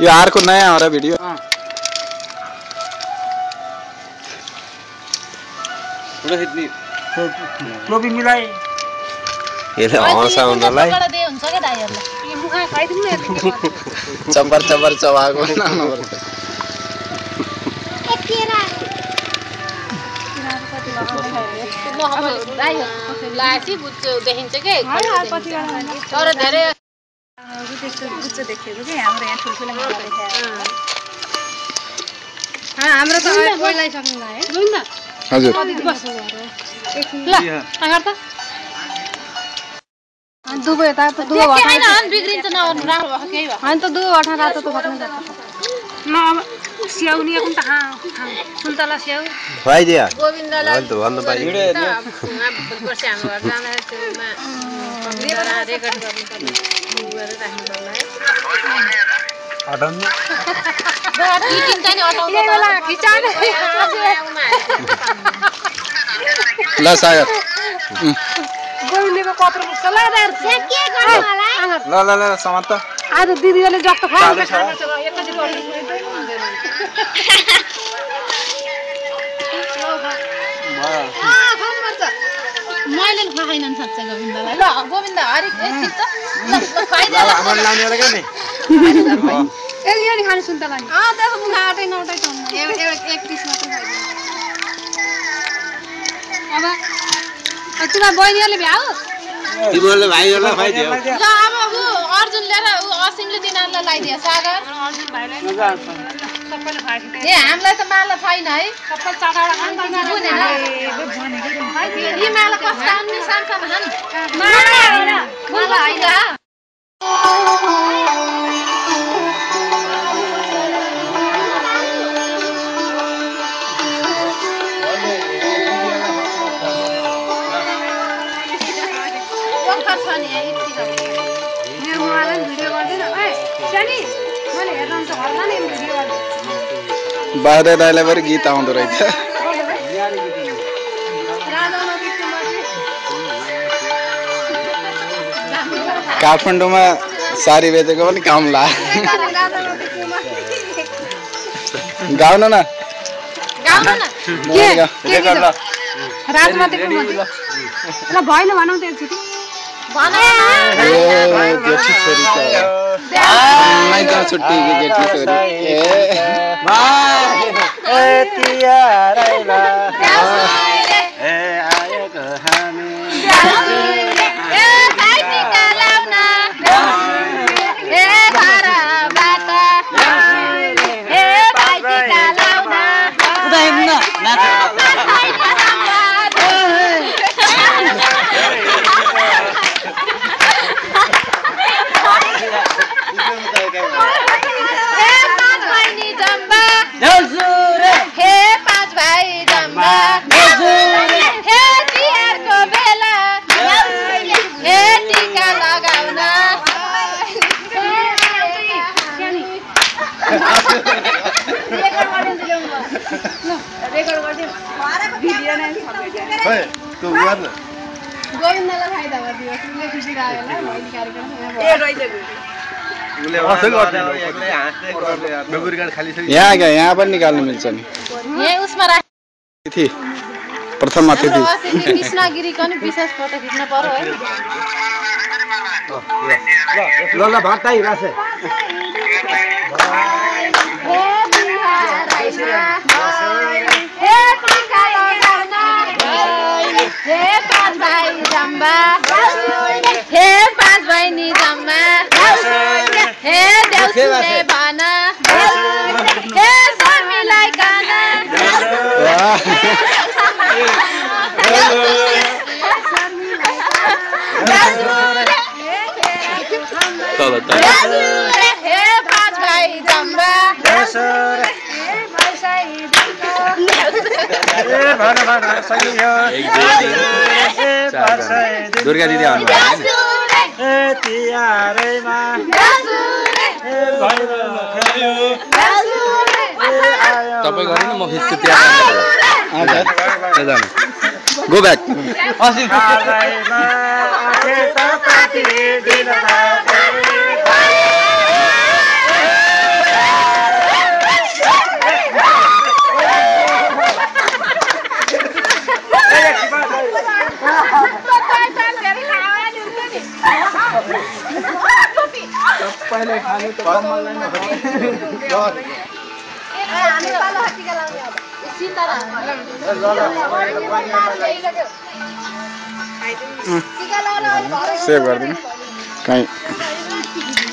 यो अर्को नयाँ हो र भिडियो टोपी मिलाइ यसले हँसाउनलाई चम्बर चम्बर चबाएको बनाउनुपर्छ लासी बुच्चो देखिन्छ के तर धेरै बुच्चो देखेको के हाम्रो यहाँ ठुल्ठुलो मेला देखायो हाम्रो त पहिलाइसक्नु लाग्यो ल हजुर ल अगाडि त दुबई त दुबई हैन बिग्रिन्छ नभनु राम्रो भएको केही भयो हैन त दुबई अठा रातो त सक्नु सक्छ न स्याउ नि कुन त सुन्तला स्याउ खुवाइदिया गोविन्दलाई त भन्नु पाइयो वर्ष हाम्रो घर जाँदा त्यसमा रेकर्ड गर्नु पर्ने गएर राख्नु पर्ला है अटन्न मिटिङ चाहिँ अटाउँदै बेला खिचाउने ल सागर गोविन्दको पत्र पुग्छ ल दार के गर्नु होला ल ल ल समात त आज दिदीले जस्तो खान्छ मैले खाइनन् साँच्चै गोविन्दलाई ल गोविन्द हरि एकछिन त ल फाइदा आमाले लाउने होला के नि यो नि खानु सुन्तला नि त्यसको मुख आटै नउटाइ त एक पिस मात्र खाइदिनु अब तिम्रो बहिनीले भ्याउ तिमीहरूले भाइहरूलाई खुवाइदियो ल अब उ अर्जुनले र उ असिमले तिनीहरूलाई लगाइदियो सागर अर्जुन भाइलाई सबैले खाइदियो ए हामीलाई त माला छैन है सबै चकाएर खान यी माला कस्ता अन्नी सामसामा छन् माला हैन बाह्र दाइलाई पनि गीत आउँदो रहेछ काठमाडौँमा साडी बेचेको पनि काम ला गाउनु न राजमाता ल भएन भनौ त एकचोटि जेठी छोरी छुट्टी जेठी छोरी गोविन्दलाई फाइदा गरिदियो उसले खुसी लाग्यो ल मैले कार्यक्रम यहाँ क्या यहाँ पनि निकाल्नु मिल्छ नि प्रथम अतिथि कृष्णगिरीको नि विशेष फोटो खिच्न पर्यो है ल ल भातै रासे हे पाँच भाइ जम्बा हे पाँच बहिनी जम्मा हे देउसुरे भन हे शर्मिलाई गाना हे पाँच भाइ जम्बा दुर्गा दिदी आउनु तपाईँ गर्नु म खिच्छु त्यहाँ गो ब्याक पहिले खानु त कम्मललाई नै हामी पालो टिका लाउने अब सितारा टिका लाउन सेभ गर्दिनु कहीँ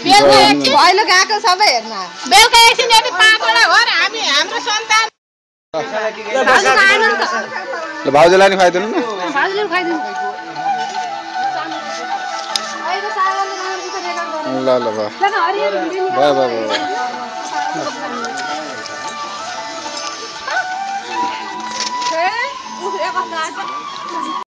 बेलुका एकछिन भैलो गएको सबै हेर्न बेलुका एकछिन यदि 5 वटा घर हामी हाम्रो सन्तान भाउजू आएन नि त ल भाउजूलाई नि खुवाइदिनु न भाउजूले खुवाइदिनु अहिले सागरले राम्रो गीत रेकर्ड गर्नु ल ल भयो ल हरिहर भिडियो भयो भयो ए उ एक हप्ता